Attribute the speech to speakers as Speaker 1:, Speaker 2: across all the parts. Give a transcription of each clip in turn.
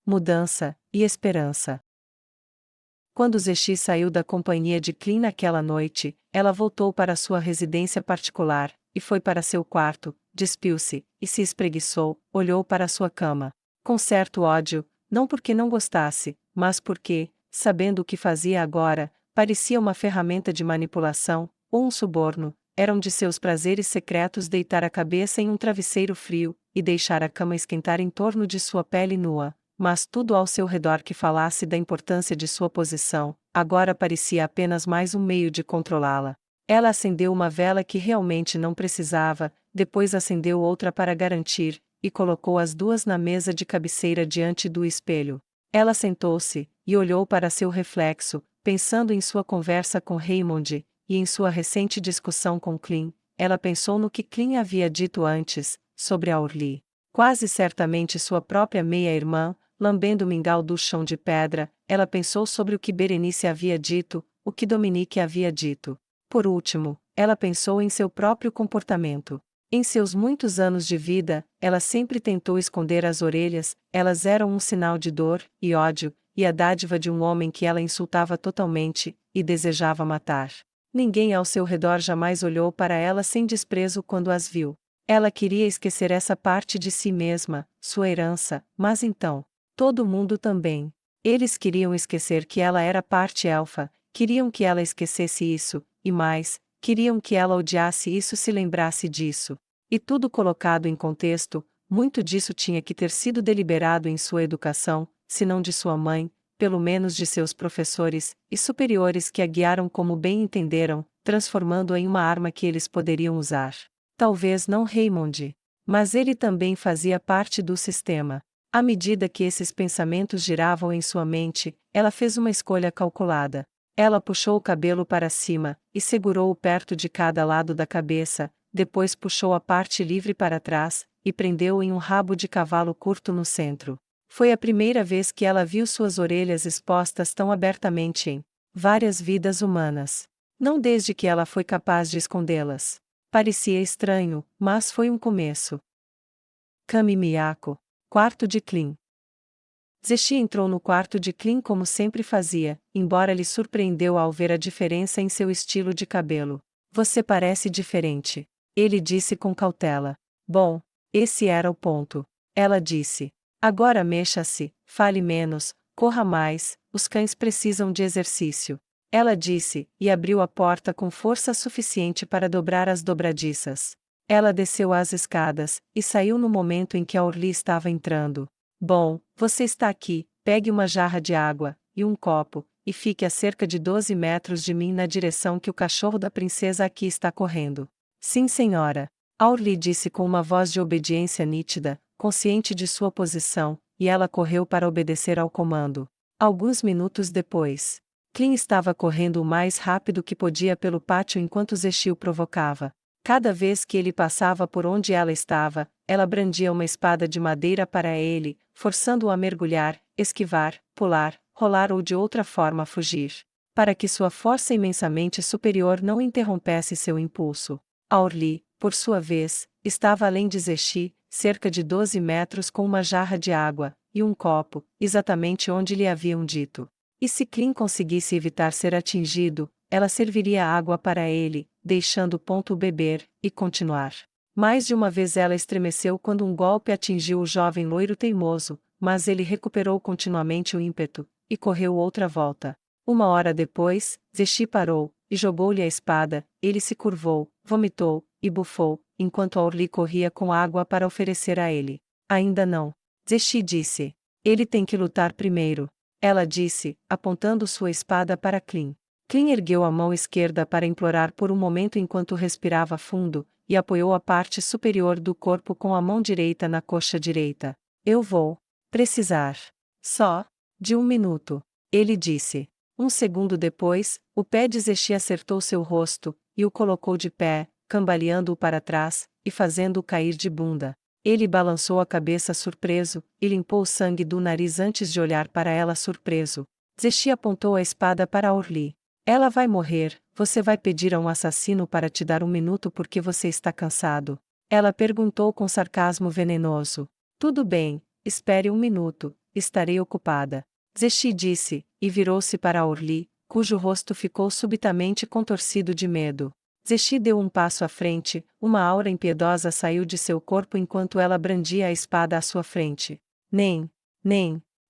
Speaker 1: mudança e esperança. Quando Zexi saiu da companhia de Clean naquela noite, ela voltou para sua residência particular, e foi para seu quarto, despiu-se, e se espreguiçou, olhou para sua cama. Com certo ódio, não porque não gostasse, mas porque, sabendo o que fazia agora, parecia uma ferramenta de manipulação, ou um suborno, era um de seus prazeres secretos deitar a cabeça em um travesseiro frio, e deixar a cama esquentar em torno de sua pele nua. Mas tudo ao seu redor que falasse da importância de sua posição, agora parecia apenas mais um meio de controlá-la. Ela acendeu uma vela que realmente não precisava, depois acendeu outra para garantir, e colocou as duas na mesa de cabeceira diante do espelho. Ela sentou-se, e olhou para seu reflexo, pensando em sua conversa com Raymond, e em sua recente discussão com Clean. Ela pensou no que Clean havia dito antes, sobre a Orly. Quase certamente sua própria meia-irmã, lambendo o mingau do chão de pedra, ela pensou sobre o que Berenice havia dito, o que Dominique havia dito. Por último, ela pensou em seu próprio comportamento. Em seus muitos anos de vida, ela sempre tentou esconder as orelhas, elas eram um sinal de dor e ódio, e a dádiva de um homem que ela insultava totalmente, e desejava matar. Ninguém ao seu redor jamais olhou para ela sem desprezo quando as viu. Ela queria esquecer essa parte de si mesma, sua herança, mas então, todo mundo também. Eles queriam esquecer que ela era parte elfa, queriam que ela esquecesse isso, e mais, queriam que ela odiasse isso se lembrasse disso. E tudo colocado em contexto, muito disso tinha que ter sido deliberado em sua educação, se não de sua mãe, pelo menos de seus professores e superiores que a guiaram como bem entenderam, transformando-a em uma arma que eles poderiam usar. Talvez não Raymond. Mas ele também fazia parte do sistema. À medida que esses pensamentos giravam em sua mente, ela fez uma escolha calculada. Ela puxou o cabelo para cima, e segurou-o perto de cada lado da cabeça, depois puxou a parte livre para trás, e prendeu-o em um rabo de cavalo curto no centro. Foi a primeira vez que ela viu suas orelhas expostas tão abertamente em várias vidas humanas. Não desde que ela foi capaz de escondê-las. Parecia estranho, mas foi um começo. Kami Miyako, quarto de Clean. Zexi entrou no quarto de Clean como sempre fazia, embora lhe surpreendeu ao ver a diferença em seu estilo de cabelo. Você parece diferente. Ele disse com cautela. Bom, esse era o ponto. Ela disse. Agora mexa-se, fale menos, corra mais, os cães precisam de exercício. Ela disse, e abriu a porta com força suficiente para dobrar as dobradiças. Ela desceu as escadas, e saiu no momento em que a Orly estava entrando. Bom, você está aqui, pegue uma jarra de água, e um copo, e fique a cerca de 12 metros de mim na direção que o cachorro da princesa aqui está correndo. Sim, senhora. A Orly disse com uma voz de obediência nítida, consciente de sua posição, e ela correu para obedecer ao comando. Alguns minutos depois, Clean estava correndo o mais rápido que podia pelo pátio enquanto Zexi o provocava. Cada vez que ele passava por onde ela estava, ela brandia uma espada de madeira para ele, forçando-o a mergulhar, esquivar, pular, rolar ou de outra forma fugir. Para que sua força imensamente superior não interrompesse seu impulso. A Orly, por sua vez, estava além de Zexi, cerca de 12 metros com uma jarra de água, e um copo, exatamente onde lhe haviam dito. E se Clean conseguisse evitar ser atingido, ela serviria água para ele, deixando o beber, e continuar. Mais de uma vez ela estremeceu quando um golpe atingiu o jovem loiro teimoso, mas ele recuperou continuamente o ímpeto, e correu outra volta. Uma hora depois, Zexi parou, e jogou-lhe a espada, ele se curvou, vomitou, e bufou, enquanto a Orly corria com água para oferecer a ele. Ainda não. Zexi disse. Ele tem que lutar primeiro. Ela disse, apontando sua espada para Clean. Clean ergueu a mão esquerda para implorar por um momento enquanto respirava fundo, e apoiou a parte superior do corpo com a mão direita na coxa direita. Eu vou precisar só de 1 minuto, ele disse. Um segundo depois, o pé de Zexi acertou seu rosto, e o colocou de pé, cambaleando-o para trás, e fazendo-o cair de bunda. Ele balançou a cabeça surpreso, e limpou o sangue do nariz antes de olhar para ela surpreso. Zexi apontou a espada para Orly. Ela vai morrer, você vai pedir a um assassino para te dar 1 minuto porque você está cansado? Ela perguntou com sarcasmo venenoso. Tudo bem, espere um minuto, estarei ocupada. Zexi disse, e virou-se para Orli, cujo rosto ficou subitamente contorcido de medo. Zexi deu um passo à frente, uma aura impiedosa saiu de seu corpo enquanto ela brandia a espada à sua frente. Nem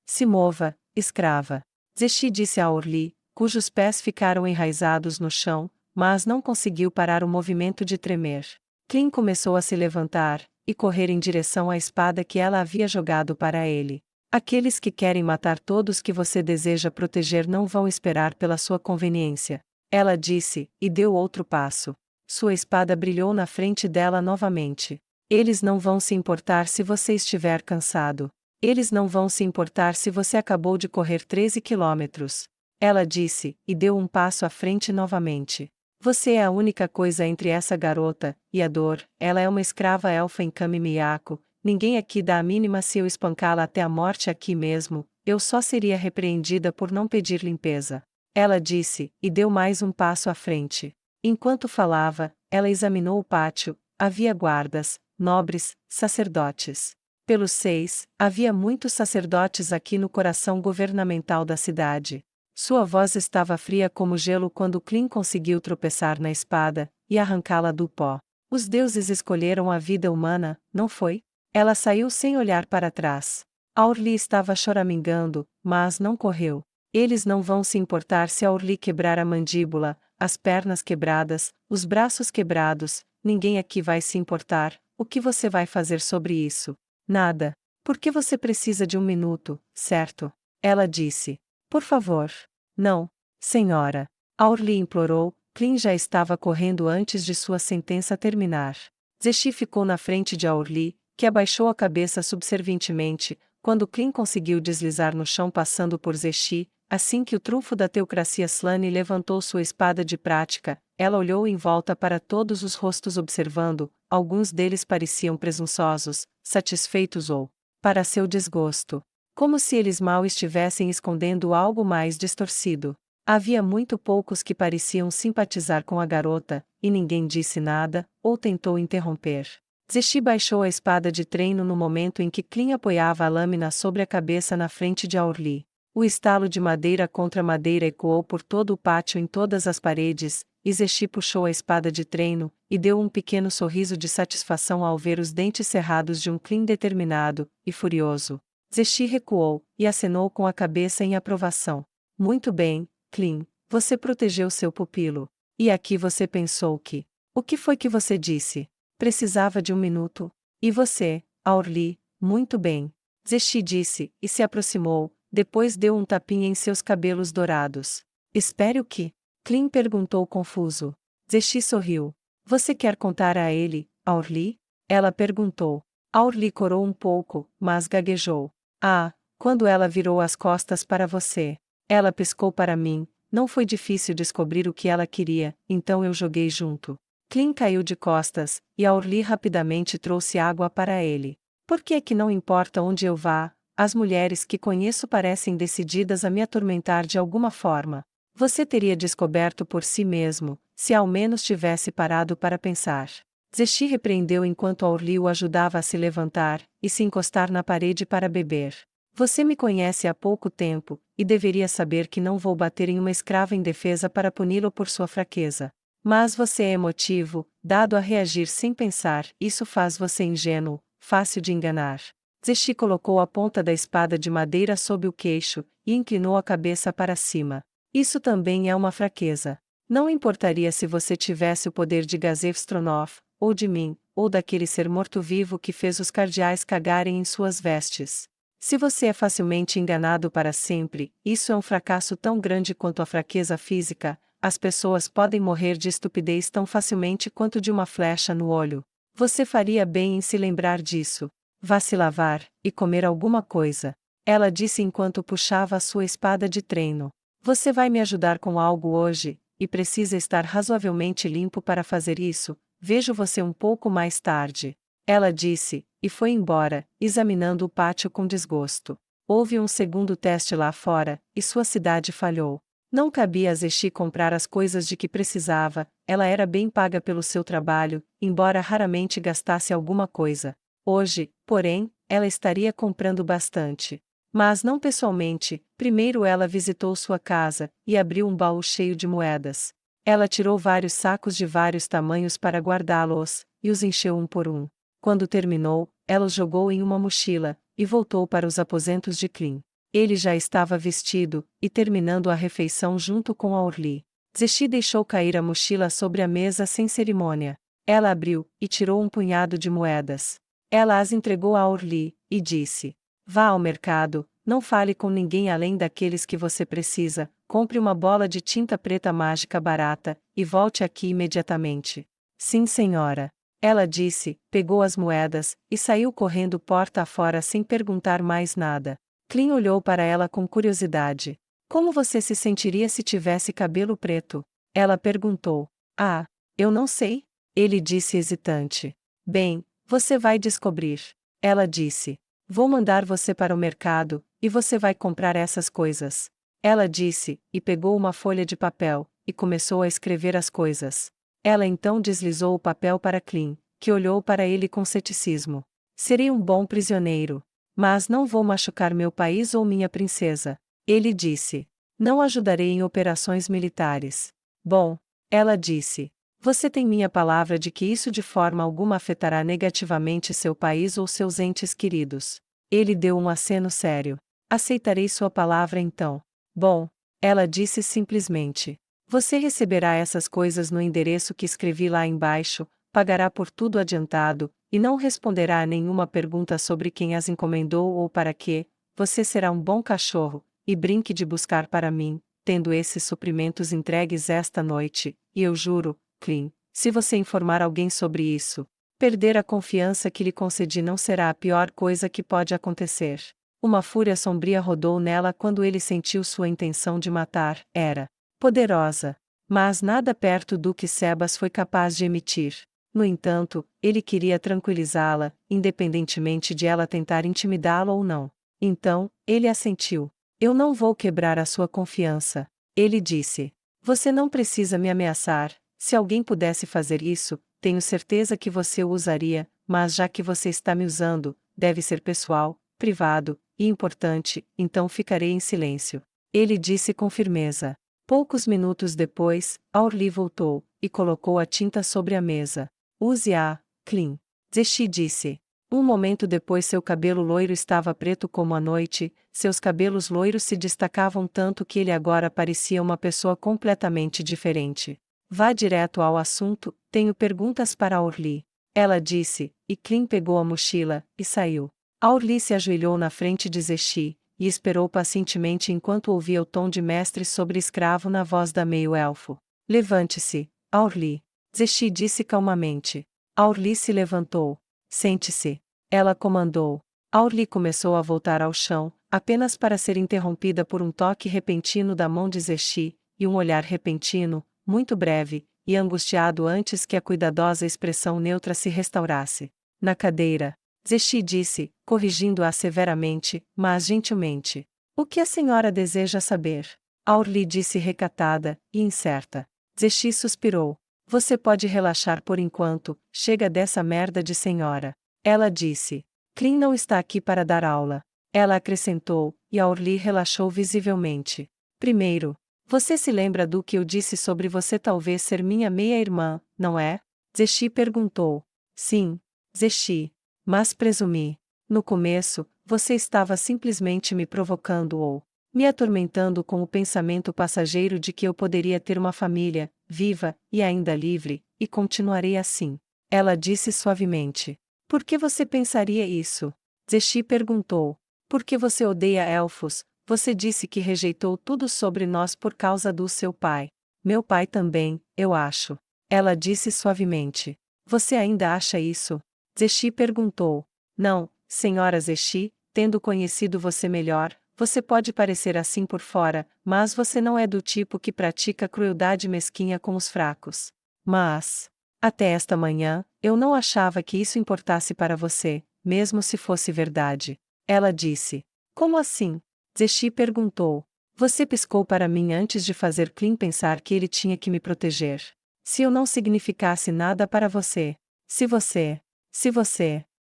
Speaker 1: se mova, escrava. Zexi disse a Orli, cujos pés ficaram enraizados no chão, mas não conseguiu parar o movimento de tremer. Clem começou a se levantar, e correr em direção à espada que ela havia jogado para ele. Aqueles que querem matar todos que você deseja proteger não vão esperar pela sua conveniência. Ela disse, e deu outro passo. Sua espada brilhou na frente dela novamente. Eles não vão se importar se você estiver cansado. Eles não vão se importar se você acabou de correr 13 quilômetros. Ela disse, e deu um passo à frente novamente. Você é a única coisa entre essa garota e a dor. Ela é uma escrava elfa em Kami Miyako. Ninguém aqui dá a mínima se eu espancá-la até a morte aqui mesmo. Eu só seria repreendida por não pedir limpeza. Ela disse, e deu mais um passo à frente. Enquanto falava, ela examinou o pátio. Havia guardas, nobres, sacerdotes. Pelos 6, havia muitos sacerdotes aqui no coração governamental da cidade. Sua voz estava fria como gelo quando Clem conseguiu tropeçar na espada e arrancá-la do pó. Os deuses escolheram a vida humana, não foi? Ela saiu sem olhar para trás. Orli estava choramingando, mas não correu. Eles não vão se importar se Orli quebrar a mandíbula, as pernas quebradas, os braços quebrados, ninguém aqui vai se importar. O que você vai fazer sobre isso? Nada. Porque você precisa de um minuto, certo? Ela disse. Por favor. Não, senhora. Orli implorou. Clem já estava correndo antes de sua sentença terminar. Zexi ficou na frente de Orli, que abaixou a cabeça subservientemente, quando Clem conseguiu deslizar no chão passando por Zexi. Assim que o trunfo da teocracia Slane levantou sua espada de prática, ela olhou em volta para todos os rostos observando, alguns deles pareciam presunçosos, satisfeitos ou, para seu desgosto, como se eles mal estivessem escondendo algo mais distorcido. Havia muito poucos que pareciam simpatizar com a garota, e ninguém disse nada, ou tentou interromper. Zexi baixou a espada de treino no momento em que Clem apoiava a lâmina sobre a cabeça na frente de Orli. O estalo de madeira contra madeira ecoou por todo o pátio em todas as paredes, e Zexi puxou a espada de treino, e deu um pequeno sorriso de satisfação ao ver os dentes cerrados de um Clem determinado e furioso. Zexi recuou, e acenou com a cabeça em aprovação. Muito bem, Clem, você protegeu seu pupilo. E aqui você pensou que... O que foi que você disse? Precisava de um minuto. E você, Orli, muito bem. Zexi disse, e se aproximou. Depois deu um tapinha em seus cabelos dourados. Espere o quê? Clem perguntou confuso. Zexi sorriu. Você quer contar a ele, Orli? Ela perguntou. Orli corou um pouco, mas gaguejou. Ah, quando ela virou as costas para você. Ela piscou para mim. Não foi difícil descobrir o que ela queria, então eu joguei junto. Clem caiu de costas, e Orli rapidamente trouxe água para ele. Por que é que não importa onde eu vá? As mulheres que conheço parecem decididas a me atormentar de alguma forma. Você teria descoberto por si mesmo, se ao menos tivesse parado para pensar. Zexi repreendeu enquanto Orli o ajudava a se levantar e se encostar na parede para beber. Você me conhece há pouco tempo, e deveria saber que não vou bater em uma escrava indefesa para puni-lo por sua fraqueza. Mas você é emotivo, dado a reagir sem pensar, isso faz você ingênuo, fácil de enganar. Zexi colocou a ponta da espada de madeira sob o queixo, e inclinou a cabeça para cima. Isso também é uma fraqueza. Não importaria se você tivesse o poder de Gazef Stronov, ou de mim, ou daquele ser morto-vivo que fez os cardeais cagarem em suas vestes. Se você é facilmente enganado para sempre, isso é um fracasso tão grande quanto a fraqueza física. As pessoas podem morrer de estupidez tão facilmente quanto de uma flecha no olho. Você faria bem em se lembrar disso. Vá se lavar, e comer alguma coisa. Ela disse enquanto puxava a sua espada de treino. Você vai me ajudar com algo hoje, e precisa estar razoavelmente limpo para fazer isso. Vejo você um pouco mais tarde. Ela disse, e foi embora, examinando o pátio com desgosto. Houve um segundo teste lá fora, e sua cidade falhou. Não cabia a Zexi comprar as coisas de que precisava, ela era bem paga pelo seu trabalho, embora raramente gastasse alguma coisa. Hoje, porém, ela estaria comprando bastante. Mas não pessoalmente, primeiro ela visitou sua casa, e abriu um baú cheio de moedas. Ela tirou vários sacos de vários tamanhos para guardá-los, e os encheu um por um. Quando terminou, ela os jogou em uma mochila, e voltou para os aposentos de Clean. Ele já estava vestido, e terminando a refeição junto com a Orly. Zexi deixou cair a mochila sobre a mesa sem cerimônia. Ela abriu, e tirou um punhado de moedas. Ela as entregou a Orly, e disse: vá ao mercado, não fale com ninguém além daqueles que você precisa, compre uma bola de tinta preta mágica barata, e volte aqui imediatamente. Sim, senhora. Ela disse, pegou as moedas, e saiu correndo porta afora sem perguntar mais nada. Clean olhou para ela com curiosidade. Como você se sentiria se tivesse cabelo preto? Ela perguntou. Ah, eu não sei. Ele disse hesitante. Bem, você vai descobrir. Ela disse. Vou mandar você para o mercado, e você vai comprar essas coisas. Ela disse, e pegou uma folha de papel, e começou a escrever as coisas. Ela então deslizou o papel para Clean, que olhou para ele com ceticismo. Serei um bom prisioneiro. Mas não vou machucar meu país ou minha princesa. Ele disse. Não ajudarei em operações militares. Bom, ela disse. Você tem minha palavra de que isso de forma alguma afetará negativamente seu país ou seus entes queridos. Ele deu um aceno sério. Aceitarei sua palavra então. Bom, ela disse simplesmente. Você receberá essas coisas no endereço que escrevi lá embaixo, pagará por tudo adiantado, e não responderá a nenhuma pergunta sobre quem as encomendou ou para quê. Você será um bom cachorro, e brinque de buscar para mim, tendo esses suprimentos entregues esta noite, e eu juro, Clean, se você informar alguém sobre isso, perder a confiança que lhe concedi não será a pior coisa que pode acontecer. Uma fúria sombria rodou nela quando ele sentiu sua intenção de matar, era poderosa, mas nada perto do que Sebas foi capaz de emitir. No entanto, ele queria tranquilizá-la, independentemente de ela tentar intimidá-lo ou não. Então, ele assentiu. Eu não vou quebrar a sua confiança. Ele disse. Você não precisa me ameaçar. Se alguém pudesse fazer isso, tenho certeza que você o usaria, mas já que você está me usando, deve ser pessoal, privado e importante, então ficarei em silêncio. Ele disse com firmeza. Poucos minutos depois, Orly voltou, e colocou a tinta sobre a mesa. Use-a, Clean. Zexi disse. Um momento depois seu cabelo loiro estava preto como a noite, seus cabelos loiros se destacavam tanto que ele agora parecia uma pessoa completamente diferente. Vá direto ao assunto, tenho perguntas para Orly. Ela disse, e Clean pegou a mochila, e saiu. Orly se ajoelhou na frente de Zexi, e esperou pacientemente enquanto ouvia o tom de mestre sobre escravo na voz da meio-elfo. Levante-se, Orly. Zexi disse calmamente. Orly se levantou. Sente-se. Ela comandou. Orly começou a voltar ao chão, apenas para ser interrompida por um toque repentino da mão de Zexi, e um olhar repentino, muito breve, e angustiado antes que a cuidadosa expressão neutra se restaurasse. Na cadeira. Zexi disse, corrigindo-a severamente, mas gentilmente. O que a senhora deseja saber? Orly disse recatada, e incerta. Zexi suspirou. Você pode relaxar por enquanto, chega dessa merda de senhora. Ela disse. Clean não está aqui para dar aula. Ela acrescentou, e Orly relaxou visivelmente. Primeiro, você se lembra do que eu disse sobre você talvez ser minha meia-irmã, não é? Zexi perguntou. Sim, Zexi. Mas presumi. No começo, você estava simplesmente me provocando ou me atormentando com o pensamento passageiro de que eu poderia ter uma família, viva, e ainda livre, e continuarei assim. Ela disse suavemente. Por que você pensaria isso? Zexi perguntou. Porque você odeia elfos, você disse que rejeitou tudo sobre nós por causa do seu pai. Meu pai também, eu acho. Ela disse suavemente. Você ainda acha isso? Zexi perguntou. Não, senhora Zexi, tendo conhecido você melhor, você pode parecer assim por fora, mas você não é do tipo que pratica crueldade mesquinha com os fracos. Mas, até esta manhã, eu não achava que isso importasse para você, mesmo se fosse verdade. Ela disse. Como assim? Zexi perguntou. Você piscou para mim antes de fazer Clean pensar que ele tinha que me proteger. Se eu não significasse nada para você. Se você.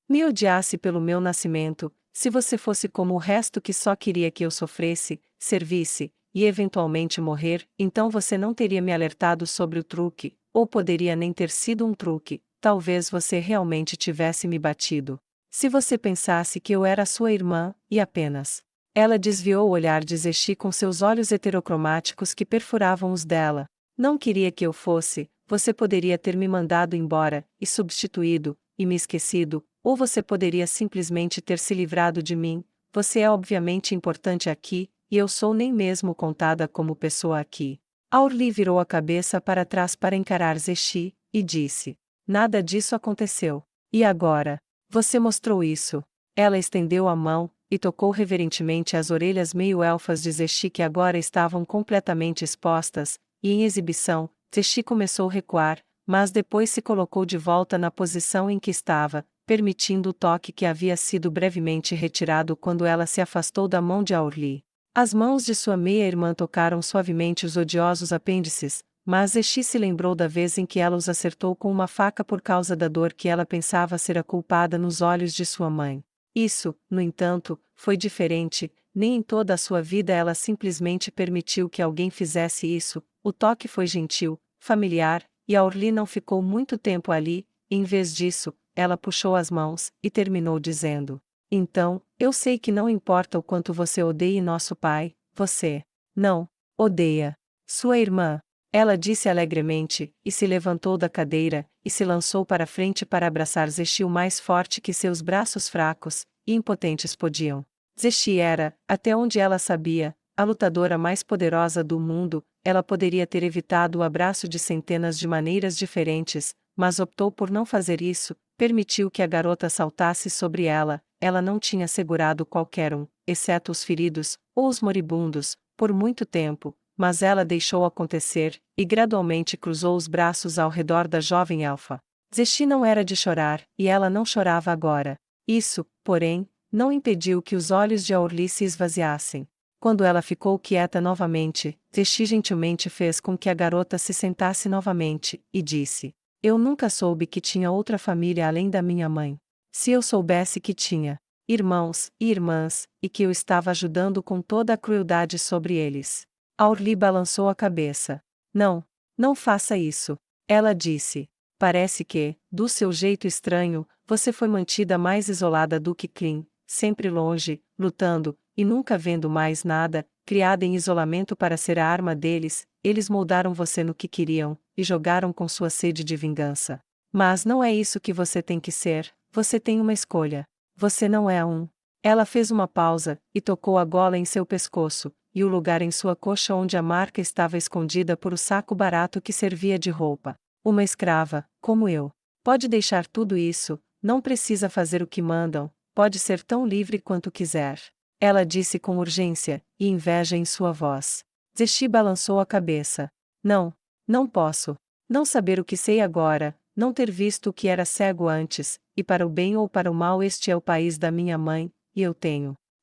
Speaker 1: Me odiasse pelo meu nascimento, se você fosse como o resto que só queria que eu sofresse, servisse, e eventualmente morrer, então você não teria me alertado sobre o truque, ou poderia nem ter sido um truque, talvez você realmente tivesse me batido. Se você pensasse que eu era sua irmã, e apenas. Ela desviou o olhar de Zechi com seus olhos heterocromáticos que perfuravam os dela. Não queria que eu fosse, você poderia ter me mandado embora, e substituído, e me esquecido, ou você poderia simplesmente ter se livrado de mim. Você é obviamente importante aqui, e eu sou nem mesmo contada como pessoa aqui. Aurli virou a cabeça para trás para encarar Zechi, e disse: Nada disso aconteceu. E agora? Você mostrou isso. Ela estendeu a mão, e tocou reverentemente as orelhas meio-elfas de Zechi que agora estavam completamente expostas, e em exibição, Zechi começou a recuar, mas depois se colocou de volta na posição em que estava, permitindo o toque que havia sido brevemente retirado quando ela se afastou da mão de Aurli. As mãos de sua meia-irmã tocaram suavemente os odiosos apêndices, mas Zechi se lembrou da vez em que ela os acertou com uma faca por causa da dor que ela pensava ser a culpada nos olhos de sua mãe. Isso, no entanto, foi diferente, nem em toda a sua vida ela simplesmente permitiu que alguém fizesse isso. O toque foi gentil, familiar, e Aurli não ficou muito tempo ali. Em vez disso, ela puxou as mãos, e terminou dizendo: Então, eu sei que não importa o quanto você odeie nosso pai, você não odeia sua irmã. Ela disse alegremente, e se levantou da cadeira, e se lançou para frente para abraçar Zechi o mais forte que seus braços fracos e impotentes podiam. Zechi era, até onde ela sabia, a lutadora mais poderosa do mundo. Ela poderia ter evitado o abraço de centenas de maneiras diferentes, mas optou por não fazer isso, permitiu que a garota saltasse sobre ela. Ela não tinha segurado qualquer um, exceto os feridos, ou os moribundos, por muito tempo, mas ela deixou acontecer, e gradualmente cruzou os braços ao redor da jovem elfa. Zechi não era de chorar, e ela não chorava agora. Isso, porém, não impediu que os olhos de Aurli se esvaziassem. Quando ela ficou quieta novamente, Zechi gentilmente fez com que a garota se sentasse novamente, e disse: Eu nunca soube que tinha outra família além da minha mãe. Se eu soubesse que tinha irmãos e irmãs, e que eu estava ajudando com toda a crueldade sobre eles. Aurli balançou a cabeça. Não, não faça isso. Ela disse. Parece que, do seu jeito estranho, você foi mantida mais isolada do que Clean, sempre longe, lutando, e nunca vendo mais nada, criada em isolamento para ser a arma deles. Eles moldaram você no que queriam, e jogaram com sua sede de vingança. Mas não é isso que você tem que ser, você tem uma escolha. Você não é um. Ela fez uma pausa, e tocou a gola em seu pescoço, e o lugar em sua coxa onde a marca estava escondida por o saco barato que servia de roupa. Uma escrava, como eu. Pode deixar tudo isso, não precisa fazer o que mandam, pode ser tão livre quanto quiser. Ela disse com urgência, e inveja em sua voz. Zechi balançou a cabeça. Não, não posso. Não saber o que sei agora, não ter visto o que era cego antes, e para o bem ou para o mal este é o país da minha mãe, e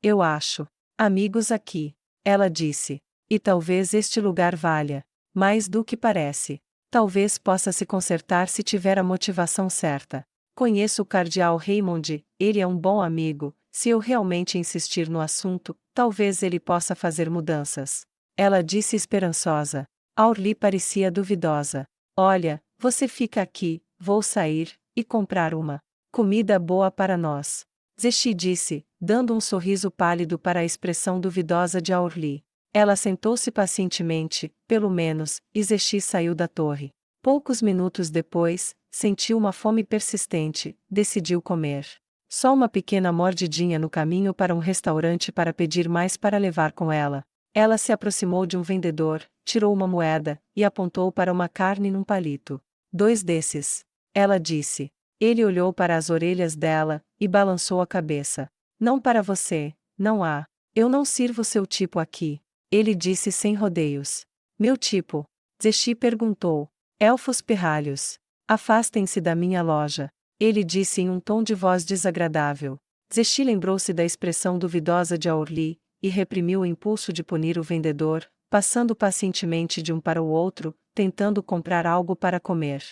Speaker 1: eu acho, amigos aqui. Ela disse. E talvez este lugar valha mais do que parece. Talvez possa se consertar se tiver a motivação certa. Conheço o cardeal Raymond, ele é um bom amigo. Se eu realmente insistir no assunto, talvez ele possa fazer mudanças. Ela disse esperançosa. Aurli parecia duvidosa. Olha, você fica aqui, vou sair e comprar uma comida boa para nós. Zechi disse, dando um sorriso pálido para a expressão duvidosa de Aurli. Ela sentou-se pacientemente, pelo menos, e Zechi saiu da torre. Poucos minutos depois, sentiu uma fome persistente, decidiu comer. Só uma pequena mordidinha no caminho para um restaurante para pedir mais para levar com ela. Ela se aproximou de um vendedor, tirou uma moeda, e apontou para uma carne num palito. 2 desses. Ela disse. Ele olhou para as orelhas dela, e balançou a cabeça. Não para você, não há. Eu não sirvo seu tipo aqui. Ele disse sem rodeios. Meu tipo? Zechi perguntou. Elfos pirralhos. Afastem-se da minha loja. Ele disse em um tom de voz desagradável. Zechi lembrou-se da expressão duvidosa de Aurli, e reprimiu o impulso de punir o vendedor, passando pacientemente de um para o outro, tentando comprar algo para comer.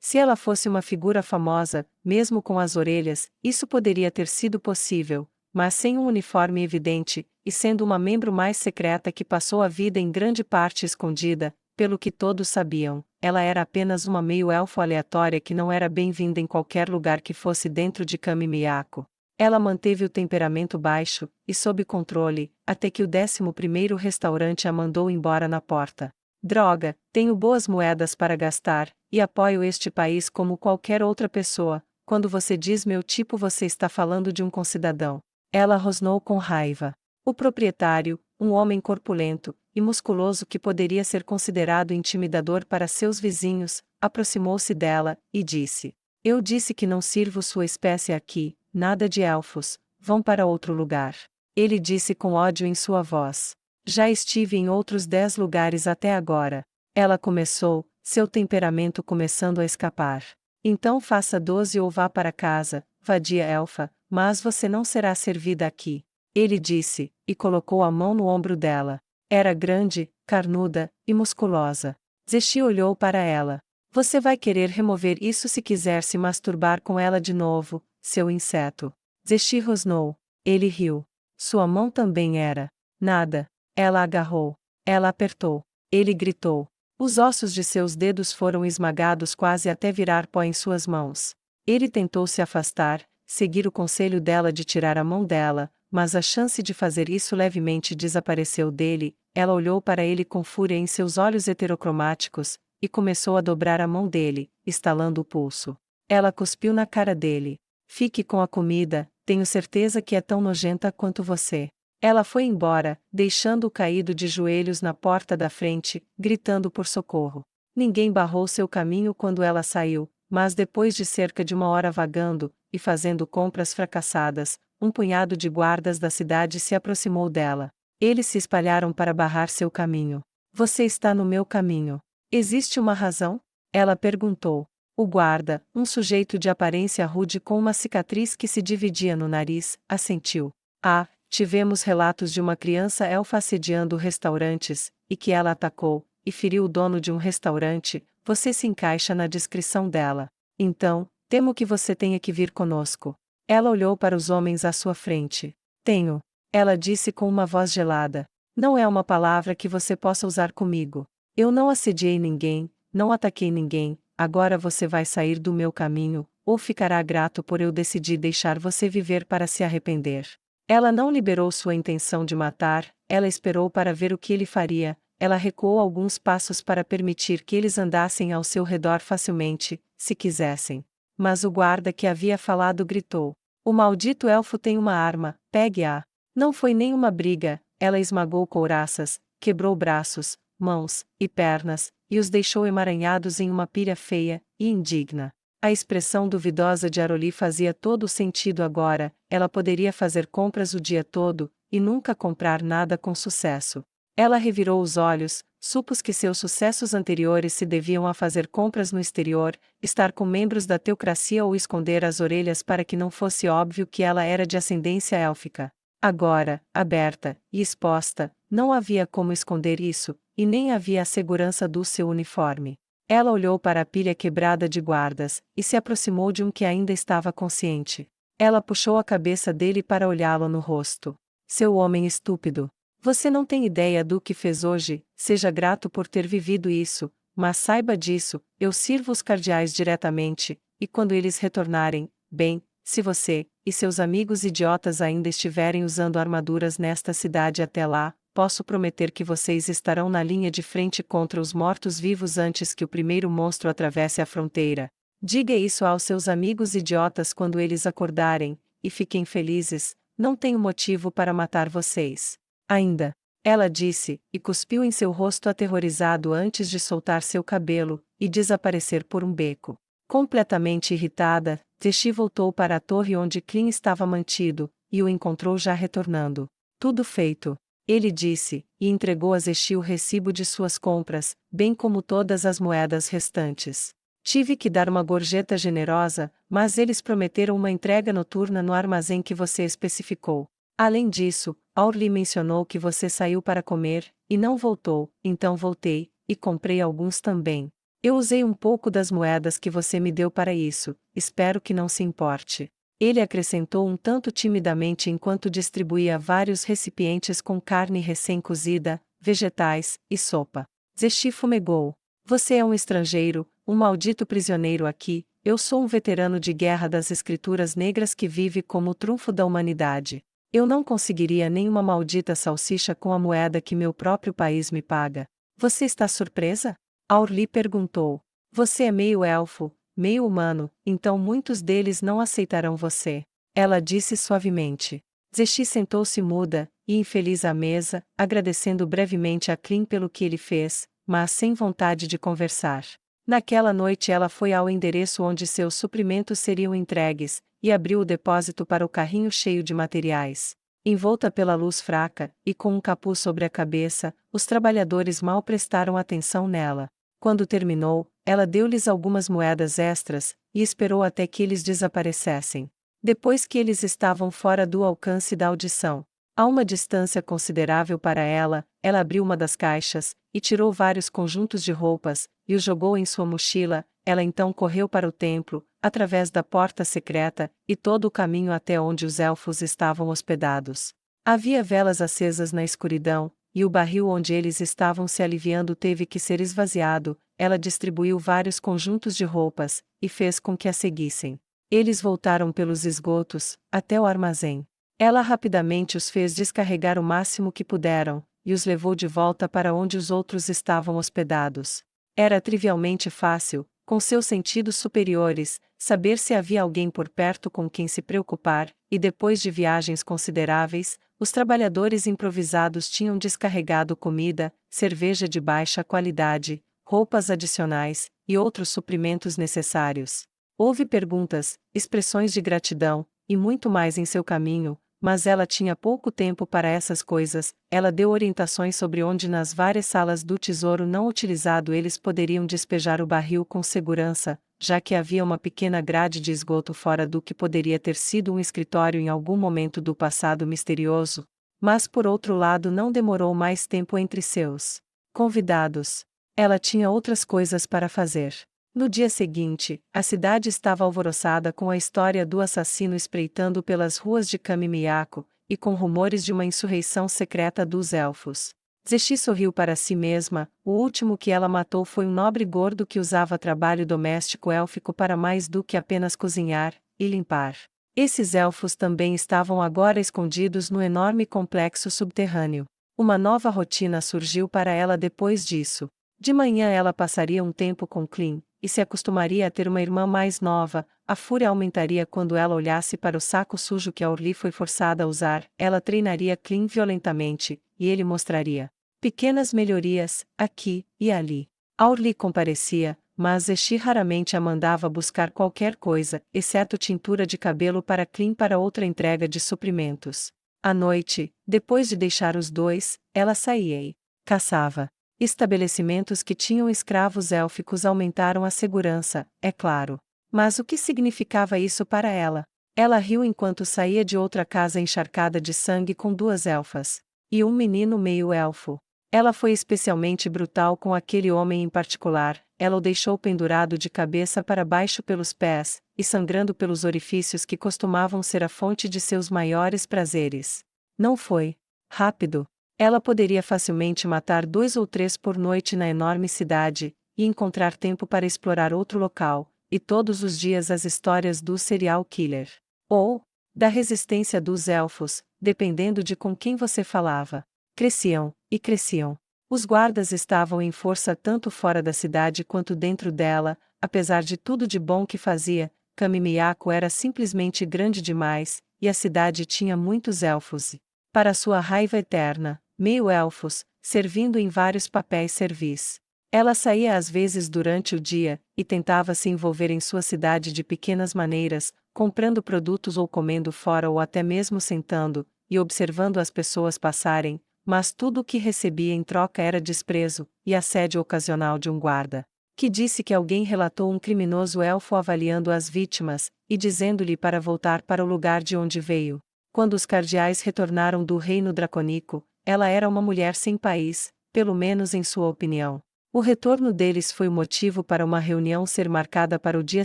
Speaker 1: Se ela fosse uma figura famosa, mesmo com as orelhas, isso poderia ter sido possível, mas sem um uniforme evidente, e sendo uma membro mais secreta que passou a vida em grande parte escondida, pelo que todos sabiam, ela era apenas uma meio-elfo aleatória que não era bem-vinda em qualquer lugar que fosse dentro de Kami Miyako. Ela manteve o temperamento baixo, e sob controle, até que o 11º restaurante a mandou embora na porta. Droga, tenho boas moedas para gastar, e apoio este país como qualquer outra pessoa. Quando você diz meu tipo, você está falando de um concidadão. Ela rosnou com raiva. O proprietário, um homem corpulento e musculoso que poderia ser considerado intimidador para seus vizinhos, aproximou-se dela e disse: Eu disse que não sirvo sua espécie aqui, nada de elfos, vão para outro lugar. Ele disse com ódio em sua voz. Já estive em outros 10 lugares até agora. Ela começou, seu temperamento começando a escapar. Então faça 12 ou vá para casa, vadia elfa, mas você não será servida aqui. Ele disse, e colocou a mão no ombro dela. Era grande, carnuda e musculosa. Zexi olhou para ela. Você vai querer remover isso se quiser se masturbar com ela de novo, seu inseto. Zexi rosnou. Ele riu. Sua mão também era. Nada. Ela agarrou. Ela apertou. Ele gritou. Os ossos de seus dedos foram esmagados quase até virar pó em suas mãos. Ele tentou se afastar, seguir o conselho dela de tirar a mão dela, mas a chance de fazer isso levemente desapareceu dele. Ela olhou para ele com fúria em seus olhos heterocromáticos, e começou a dobrar a mão dele, estalando o pulso. Ela cuspiu na cara dele. Fique com a comida, tenho certeza que é tão nojenta quanto você. Ela foi embora, deixando-o caído de joelhos na porta da frente, gritando por socorro. Ninguém barrou seu caminho quando ela saiu, mas depois de cerca de 1 hora vagando, e fazendo compras fracassadas, um punhado de guardas da cidade se aproximou dela. Eles se espalharam para barrar seu caminho. Você está no meu caminho. Existe uma razão? Ela perguntou. O guarda, um sujeito de aparência rude com uma cicatriz que se dividia no nariz, assentiu. Ah, tivemos relatos de uma criança elfa assediando restaurantes, e que ela atacou, e feriu o dono de um restaurante. Você se encaixa na descrição dela. Então, temo que você tenha que vir conosco. Ela olhou para os homens à sua frente. Tenho. Ela disse com uma voz gelada. Não é uma palavra que você possa usar comigo. Eu não assediei ninguém, não ataquei ninguém, agora você vai sair do meu caminho, ou ficará grato por eu decidir deixar você viver para se arrepender. Ela não liberou sua intenção de matar, ela esperou para ver o que ele faria, ela recuou alguns passos para permitir que eles andassem ao seu redor facilmente, se quisessem. Mas o guarda que havia falado gritou. O maldito elfo tem uma arma, pegue-a. Não foi nenhuma briga, ela esmagou couraças, quebrou braços, mãos e pernas, e os deixou emaranhados em uma pilha feia e indigna. A expressão duvidosa de Aroli fazia todo o sentido agora. Ela poderia fazer compras o dia todo, e nunca comprar nada com sucesso. Ela revirou os olhos, supôs que seus sucessos anteriores se deviam a fazer compras no exterior, estar com membros da teocracia ou esconder as orelhas para que não fosse óbvio que ela era de ascendência élfica. Agora, aberta e exposta, não havia como esconder isso, e nem havia a segurança do seu uniforme. Ela olhou para a pilha quebrada de guardas, e se aproximou de um que ainda estava consciente. Ela puxou a cabeça dele para olhá-lo no rosto. Seu homem estúpido. Você não tem ideia do que fez hoje, seja grato por ter vivido isso, mas saiba disso, eu sirvo os cardeais diretamente, e quando eles retornarem, bem, se você e seus amigos idiotas ainda estiverem usando armaduras nesta cidade até lá, posso prometer que vocês estarão na linha de frente contra os mortos-vivos antes que o primeiro monstro atravesse a fronteira. Diga isso aos seus amigos idiotas quando eles acordarem, e fiquem felizes, não tenho motivo para matar vocês. Ainda. Ela disse, e cuspiu em seu rosto aterrorizado antes de soltar seu cabelo, e desaparecer por um beco. Completamente irritada, Zexi voltou para a torre onde Klin estava mantido, e o encontrou já retornando. Tudo feito. Ele disse, e entregou a Zexi o recibo de suas compras, bem como todas as moedas restantes. Tive que dar uma gorjeta generosa, mas eles prometeram uma entrega noturna no armazém que você especificou. Além disso, Aurli mencionou que você saiu para comer, e não voltou, então voltei, e comprei alguns também. Eu usei um pouco das moedas que você me deu para isso, espero que não se importe. Ele acrescentou um tanto timidamente enquanto distribuía vários recipientes com carne recém-cozida, vegetais e sopa. Zexi fumegou. Você é um estrangeiro, um maldito prisioneiro aqui, eu sou um veterano de guerra das escrituras negras que vive como o trunfo da humanidade. Eu não conseguiria nenhuma maldita salsicha com a moeda que meu próprio país me paga. Você está surpresa? Aurli perguntou. Você é meio elfo, meio humano, então muitos deles não aceitarão você. Ela disse suavemente. Zexi sentou-se muda e infeliz à mesa, agradecendo brevemente a Clem pelo que ele fez, mas sem vontade de conversar. Naquela noite ela foi ao endereço onde seus suprimentos seriam entregues, e abriu o depósito para o carrinho cheio de materiais. Envolta pela luz fraca, e com um capuz sobre a cabeça, os trabalhadores mal prestaram atenção nela. Quando terminou, ela deu-lhes algumas moedas extras, e esperou até que eles desaparecessem. Depois que eles estavam fora do alcance da audição, a uma distância considerável para ela, ela abriu uma das caixas, e tirou vários conjuntos de roupas, e os jogou em sua mochila. Ela então correu para o templo, através da porta secreta, e todo o caminho até onde os elfos estavam hospedados. Havia velas acesas na escuridão, e o barril onde eles estavam se aliviando teve que ser esvaziado. Ela distribuiu vários conjuntos de roupas, e fez com que a seguissem. Eles voltaram pelos esgotos, até o armazém. Ela rapidamente os fez descarregar o máximo que puderam, e os levou de volta para onde os outros estavam hospedados. Era trivialmente fácil, com seus sentidos superiores, saber se havia alguém por perto com quem se preocupar, e depois de viagens consideráveis, os trabalhadores improvisados tinham descarregado comida, cerveja de baixa qualidade, roupas adicionais, e outros suprimentos necessários. Houve perguntas, expressões de gratidão, e muito mais em seu caminho, mas ela tinha pouco tempo para essas coisas. Ela deu orientações sobre onde nas várias salas do tesouro não utilizado eles poderiam despejar o barril com segurança, já que havia uma pequena grade de esgoto fora do que poderia ter sido um escritório em algum momento do passado misterioso. Mas por outro lado não demorou mais tempo entre seus convidados. Ela tinha outras coisas para fazer. No dia seguinte, a cidade estava alvoroçada com a história do assassino espreitando pelas ruas de Kami-Miyako, e com rumores de uma insurreição secreta dos elfos. Zexi sorriu para si mesma. O último que ela matou foi um nobre gordo que usava trabalho doméstico élfico para mais do que apenas cozinhar e limpar. Esses elfos também estavam agora escondidos no enorme complexo subterrâneo. Uma nova rotina surgiu para ela depois disso. De manhã ela passaria um tempo com Clem, e se acostumaria a ter uma irmã mais nova. A fúria aumentaria quando ela olhasse para o saco sujo que Aurli foi forçada a usar. Ela treinaria Clem violentamente, e ele mostraria pequenas melhorias, aqui e ali. Aurli comparecia, mas Zexi raramente a mandava buscar qualquer coisa, exceto tintura de cabelo para Clem para outra entrega de suprimentos. À noite, depois de deixar os dois, ela saía e caçava. Estabelecimentos que tinham escravos élficos aumentaram a segurança, é claro. Mas o que significava isso para ela? Ela riu enquanto saía de outra casa encharcada de sangue com duas elfas. E um menino meio-elfo. Ela foi especialmente brutal com aquele homem em particular. Ela o deixou pendurado de cabeça para baixo pelos pés, e sangrando pelos orifícios que costumavam ser a fonte de seus maiores prazeres. Não foi rápido. Ela poderia facilmente matar 2 ou 3 por noite na enorme cidade, e encontrar tempo para explorar outro local, e todos os dias as histórias do serial killer. Ou da resistência dos elfos, dependendo de com quem você falava. Cresciam, e cresciam. Os guardas estavam em força tanto fora da cidade quanto dentro dela. Apesar de tudo de bom que fazia, Kami-Miyako era simplesmente grande demais, e a cidade tinha muitos elfos. Para sua raiva eterna, meio-elfos, servindo em vários papéis servis. Ela saía às vezes durante o dia, e tentava se envolver em sua cidade de pequenas maneiras, comprando produtos ou comendo fora ou até mesmo sentando, e observando as pessoas passarem, mas tudo o que recebia em troca era desprezo, e assédio ocasional de um guarda, que disse que alguém relatou um criminoso elfo avaliando as vítimas, e dizendo-lhe para voltar para o lugar de onde veio. Quando os cardeais retornaram do reino dracônico, ela era uma mulher sem país, pelo menos em sua opinião. O retorno deles foi o motivo para uma reunião ser marcada para o dia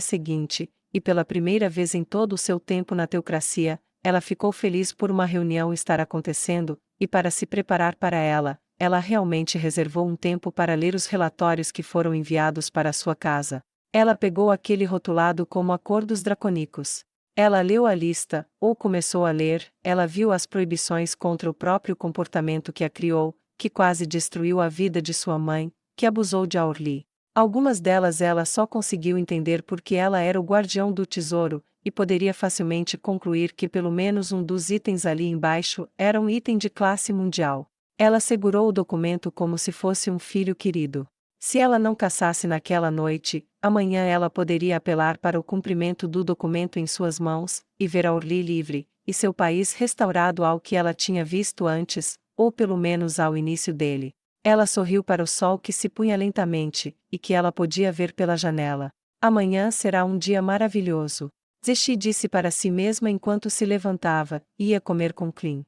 Speaker 1: seguinte, e pela primeira vez em todo o seu tempo na teocracia, ela ficou feliz por uma reunião estar acontecendo, e para se preparar para ela, ela realmente reservou um tempo para ler os relatórios que foram enviados para a sua casa. Ela pegou aquele rotulado como Acordos Dracônicos. Ela leu a lista, ou começou a ler, ela viu as proibições contra o próprio comportamento que a criou, que quase destruiu a vida de sua mãe, que abusou de Aurli. Algumas delas ela só conseguiu entender porque ela era o guardião do tesouro, e poderia facilmente concluir que pelo menos um dos itens ali embaixo era um item de classe mundial. Ela segurou o documento como se fosse um filho querido. Se ela não caçasse naquela noite, amanhã ela poderia apelar para o cumprimento do documento em suas mãos, e ver Aurli livre, e seu país restaurado ao que ela tinha visto antes, ou pelo menos ao início dele. Ela sorriu para o sol que se punha lentamente, e que ela podia ver pela janela. Amanhã será um dia maravilhoso. Zeshi disse para si mesma enquanto se levantava, e ia comer com Clean.